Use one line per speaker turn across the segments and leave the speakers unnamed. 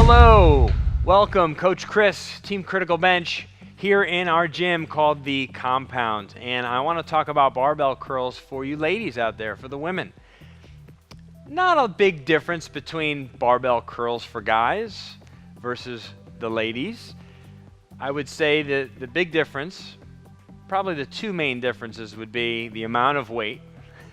Hello, welcome Coach Chris, Team Critical Bench, here in our gym called the Compound. And I want to talk about barbell curls for you ladies out there, for the women. Not a big difference between barbell curls for guys versus the ladies. I would say that the big difference, probably the two main differences, would be the amount of weight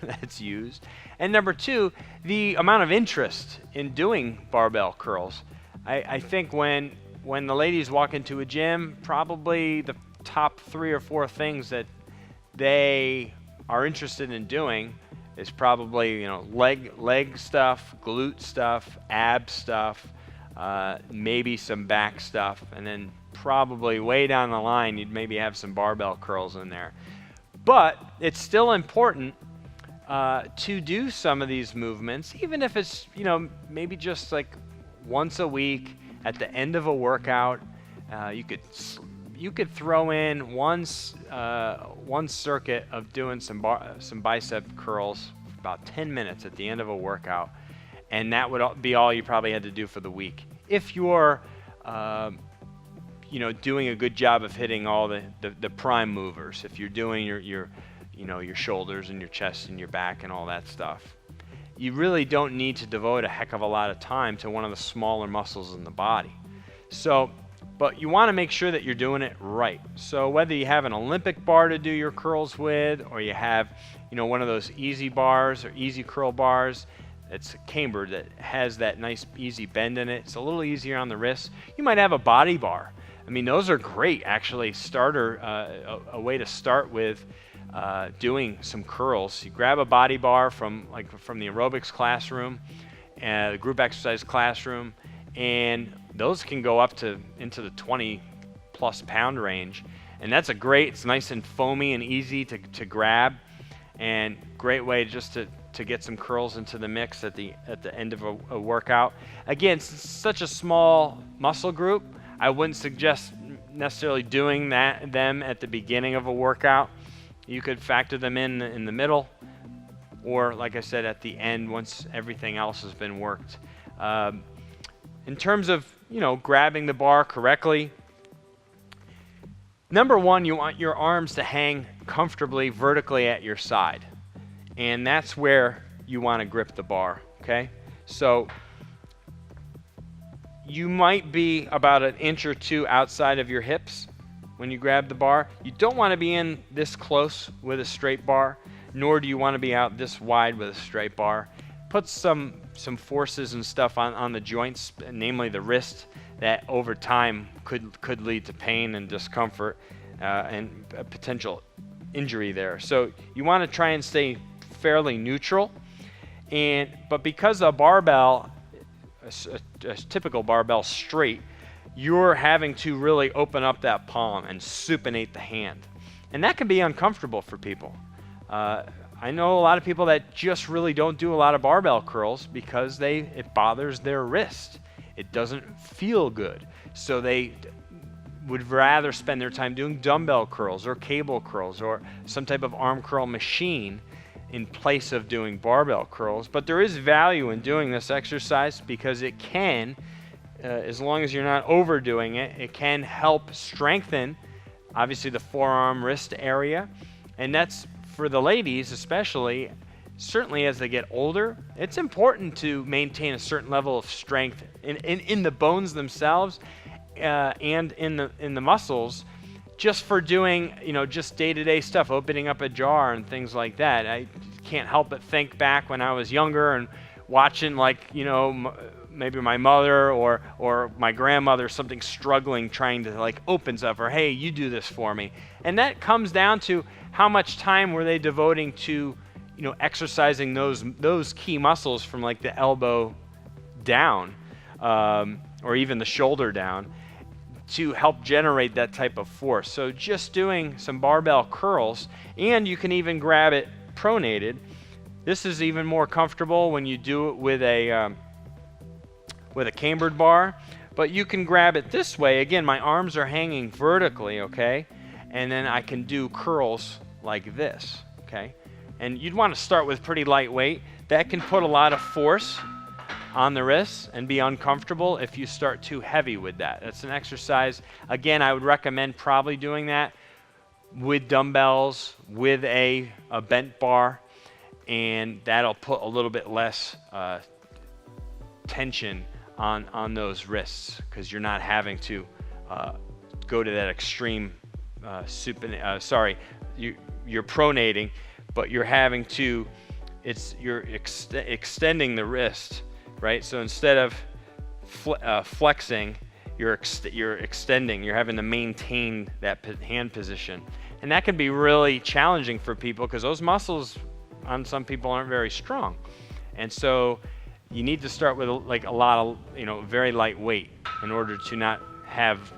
that's used, and number two, the amount of interest in doing barbell curls. I think when the ladies walk into a gym, probably the top 3 or 4 things that they are interested in doing is probably leg stuff, glute stuff, ab stuff, maybe some back stuff, and then probably way down the line you'd maybe have some barbell curls in there. But it's still important to do some of these movements, even if it's maybe just like once a week at the end of a workout. You could throw in one circuit of doing some bicep curls for about 10 minutes at the end of a workout, and that would be all you probably had to do for the week. If you're doing a good job of hitting all the prime movers, if you're doing your shoulders and your chest and your back and all that stuff, you really don't need to devote a heck of a lot of time to one of the smaller muscles in the body. But you want to make sure that you're doing it right. So whether you have an Olympic bar to do your curls with, or you have one of those easy bars or easy curl bars, it's cambered, that has that nice easy bend in it. It's a little easier on the wrist. You might have a body bar. I mean, those are great, actually. A way to start with doing some curls. You grab a body bar from the aerobics classroom, the group exercise classroom, and those can go up into the 20+ pound range. And that's it's nice and foamy and easy to grab, and great way just to get some curls into the mix at the end of a workout. Again, it's such a small muscle group, I wouldn't suggest necessarily doing them at the beginning of a workout. You could factor them in the middle, or like I said, at the end once everything else has been worked. In terms of grabbing the bar correctly, number one, you want your arms to hang comfortably vertically at your side, and that's where you want to grip the bar. Okay, so you might be about an inch or two outside of your hips when you grab the bar. You don't want to be in this close with a straight bar, nor do you want to be out this wide with a straight bar. Put some forces and stuff on the joints, namely the wrist, that over time could lead to pain and discomfort and a potential injury there. So you want to try and stay fairly neutral. But because a barbell, a typical barbell straight, you're having to really open up that palm and supinate the hand. And that can be uncomfortable for people. I know a lot of people that just really don't do a lot of barbell curls because it bothers their wrist. It doesn't feel good. So they would rather spend their time doing dumbbell curls or cable curls or some type of arm curl machine in place of doing barbell curls. But there is value in doing this exercise because it can, as long as you're not overdoing it, it can help strengthen, obviously, the forearm wrist area. And that's, for the ladies especially, certainly as they get older, it's important to maintain a certain level of strength in the bones themselves and in the muscles, just for doing just day-to-day stuff, opening up a jar and things like that. I can't help but think back when I was younger and watching maybe my mother or my grandmother, something struggling, trying to open stuff, or hey, you do this for me. And that comes down to how much time were they devoting to exercising those key muscles from the elbow down, or even the shoulder down, to help generate that type of force. So just doing some barbell curls, and you can even grab it pronated. This is even more comfortable when you do it with a cambered bar, but you can grab it this way. Again, my arms are hanging vertically, okay? And then I can do curls like this, okay? And you'd want to start with pretty lightweight. That can put a lot of force on the wrists and be uncomfortable if you start too heavy with that. That's an exercise. Again, I would recommend probably doing that with dumbbells, with a bent bar, and that'll put a little bit less tension on those wrists, because you're not having to go to that extreme you're pronating, but you're having to, you're extending the wrist, right? So instead of flexing, you're extending. You're having to maintain that hand position, and that can be really challenging for people because those muscles on some people aren't very strong, and so you need to start with like a lot of very light weight in order to not have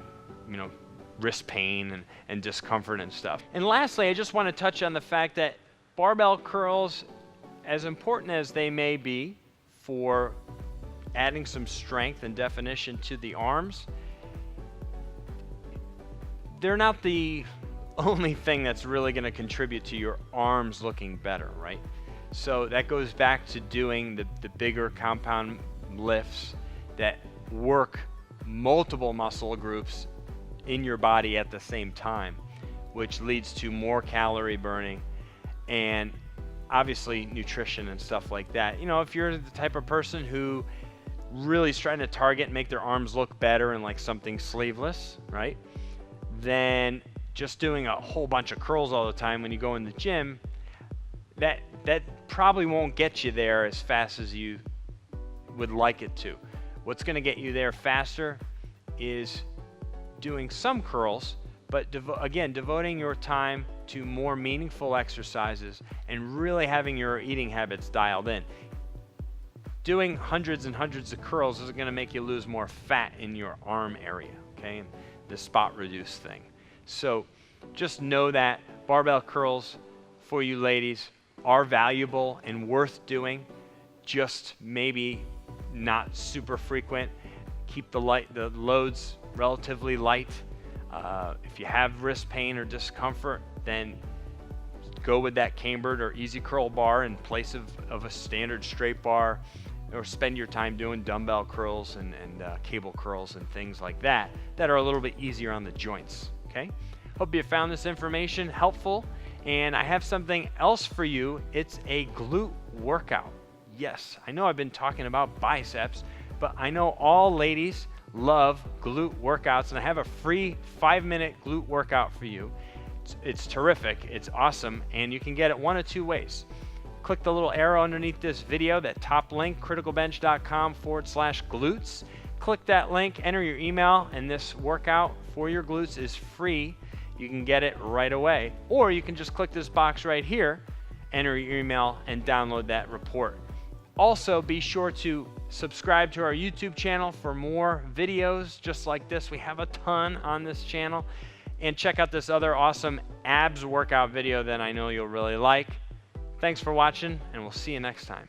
wrist pain and discomfort and stuff. And lastly, I just want to touch on the fact that barbell curls, as important as they may be for adding some strength and definition to the arms, they're not the only thing that's really going to contribute to your arms looking better, right? So that goes back to doing the bigger compound lifts that work multiple muscle groups in your body at the same time, which leads to more calorie burning and obviously nutrition and stuff like that. If you're the type of person who really is trying to target and make their arms look better in like something sleeveless, right? Then just doing a whole bunch of curls all the time when you go in the gym, that probably won't get you there as fast as you would like it to. What's going to get you there faster is doing some curls, but again, devoting your time to more meaningful exercises and really having your eating habits dialed in. Doing hundreds and hundreds of curls isn't going to make you lose more fat in your arm area, okay? And the spot reduce thing. So just know that barbell curls for you ladies are valuable and worth doing, just maybe not super frequent. Keep the loads relatively light. If you have wrist pain or discomfort, then go with that cambered or easy curl bar in place of a standard straight bar, or spend your time doing dumbbell curls and cable curls and things like that are a little bit easier on the joints. Okay, hope you found this information helpful, and I have something else for you. It's a glute workout. Yes, I know I've been talking about biceps, but I know all ladies love glute workouts, and I have a free 5-minute glute workout for you. It's terrific, it's awesome, and you can get it one of two ways. Click the little arrow underneath this video, that top link, criticalbench.com/glutes. Click that link, enter your email, and this workout for your glutes is free. You can get it right away, or you can just click this box right here, enter your email, and download that report. Also, be sure to subscribe to our YouTube channel for more videos just like this. We have a ton on this channel. And check out this other awesome abs workout video that I know you'll really like. Thanks for watching, and we'll see you next time.